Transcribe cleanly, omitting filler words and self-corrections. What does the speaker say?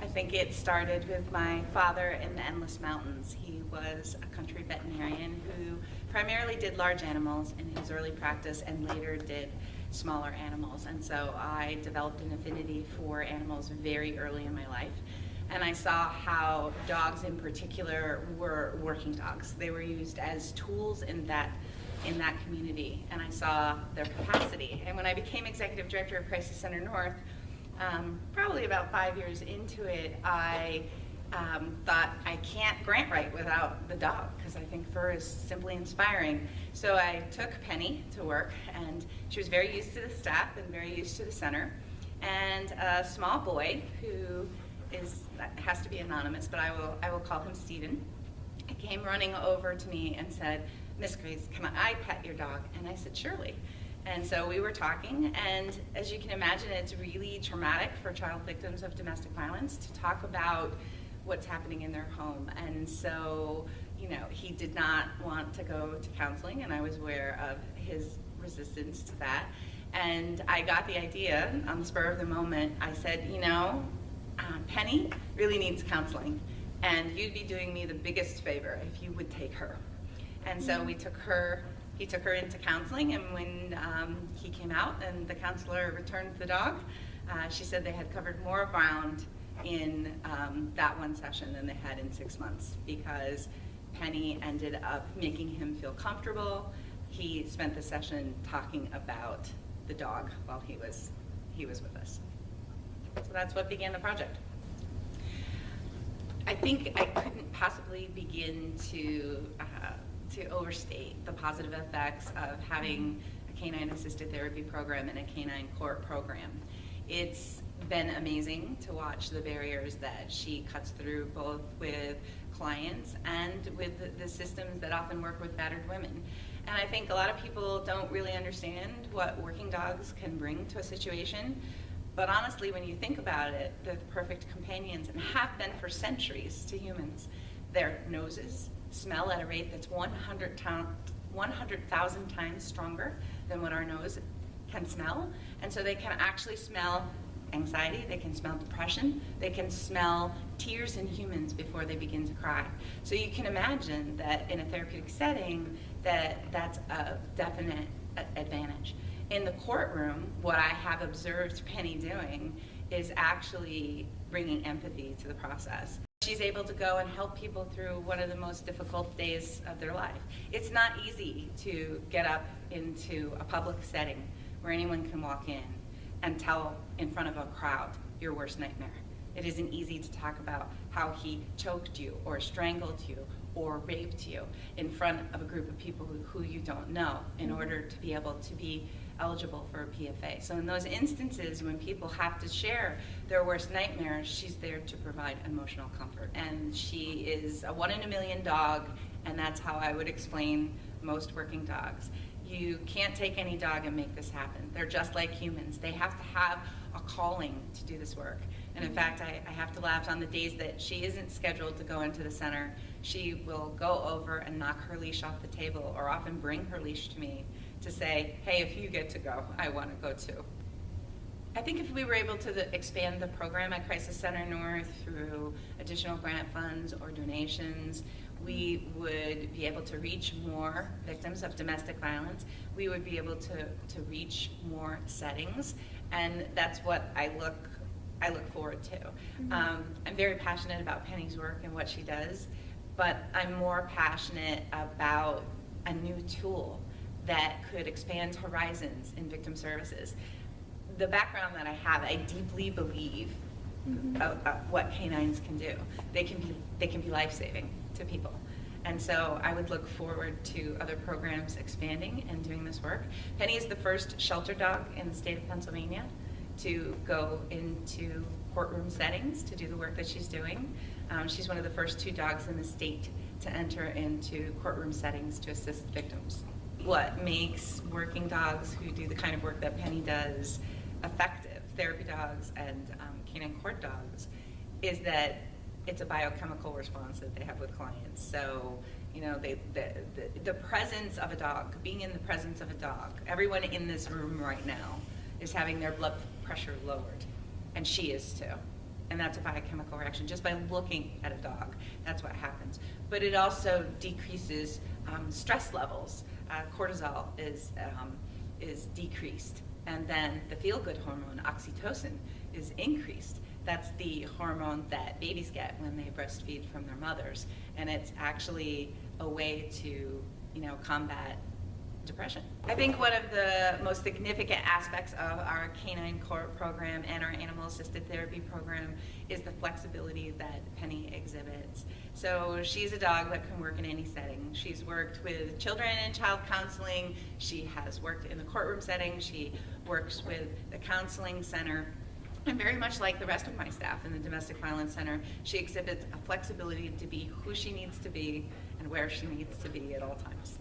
think it started with my father in the Endless Mountains. He was a country veterinarian who primarily did large animals in his early practice and later did smaller animals. And so I developed an affinity for animals very early in my life. And I saw how dogs in particular were working dogs. They were used as tools in that community, and I saw their capacity. And when I became executive director of Crisis Center North, probably about 5 years into it, I thought I can't grant write without the dog, because I think fur is simply inspiring. So I took Penny to work, and she was very used to the staff and very used to the center. And a small boy who has to be anonymous, but I will call him Stephen, came running over to me and said, "Miss Grace, can I pet your dog?" And I said, "Surely." And so we were talking, and as you can imagine, it's really traumatic for child victims of domestic violence to talk about what's happening in their home. And so, he did not want to go to counseling, and I was aware of his resistance to that. And I got the idea on the spur of the moment. I said, Penny really needs counseling, and you'd be doing me the biggest favor if you would take her. And so he took her into counseling, and when he came out and the counselor returned the dog, she said they had covered more ground in that one session than they had in 6 months, because Penny ended up making him feel comfortable. He spent the session talking about the dog while he was with us. So that's what began the project. I think I couldn't possibly begin to overstate the positive effects of having a canine assisted therapy program and a canine court program. It's been amazing to watch the barriers that she cuts through, both with clients and with the systems that often work with battered women. And I think a lot of people don't really understand what working dogs can bring to a situation. But honestly, when you think about it, they're the perfect companions and have been for centuries to humans. Their noses smell at a rate that's 100,000 times stronger than what our nose can smell. And so they can actually smell anxiety, they can smell depression, they can smell tears in humans before they begin to cry. So you can imagine that in a therapeutic setting, that's a definite advantage. In the courtroom, what I have observed Penny doing is actually bringing empathy to the process. She's able to go and help people through one of the most difficult days of their life. It's not easy to get up into a public setting where anyone can walk in and tell in front of a crowd your worst nightmare. It isn't easy to talk about how he choked you or strangled you or raped you in front of a group of people who you don't know in order to be able to be eligible for a PFA. So in those instances when people have to share their worst nightmares, she's there to provide emotional comfort. And she is a 1 in a million dog, and that's how I would explain most working dogs. You can't take any dog and make this happen. They're just like humans. They have to have a calling to do this work. And in fact, I have to laugh on the days that she isn't scheduled to go into the center. She will go over and knock her leash off the table, or often bring her leash to me to say, "Hey, if you get to go, I want to go too." I think if we were able to expand the program at Crisis Center North through additional grant funds or donations, we would be able to reach more victims of domestic violence. We would be able to reach more settings, and that's what I look forward to. I'm very passionate about Penny's work and what she does, but I'm more passionate about a new tool that could expand horizons in victim services. The background that I have, I deeply believe what canines can do. They can be life-saving to people. And so I would look forward to other programs expanding and doing this work. Penny is the first shelter dog in the state of Pennsylvania to go into courtroom settings to do the work that she's doing. She's one of the first 2 dogs in the state to enter into courtroom settings to assist victims. What makes working dogs who do the kind of work that Penny does effective, therapy dogs and canine court dogs, is that it's a biochemical response that they have with clients. So, the presence of a dog, being in the presence of a dog, everyone in this room right now is having their blood pressure lowered, and she is too. And that's a biochemical reaction. Just by looking at a dog, that's what happens. But it also decreases stress levels. Cortisol is decreased. And then the feel-good hormone, oxytocin, is increased. That's the hormone that babies get when they breastfeed from their mothers. And it's actually a way to, combat depression. I think one of the most significant aspects of our canine court program and our animal-assisted therapy program is the flexibility that Penny exhibits. So she's a dog that can work in any setting. She's worked with children and child counseling. She has worked in the courtroom setting. She works with the counseling center. And very much like the rest of my staff in the Domestic Violence Center, she exhibits a flexibility to be who she needs to be and where she needs to be at all times.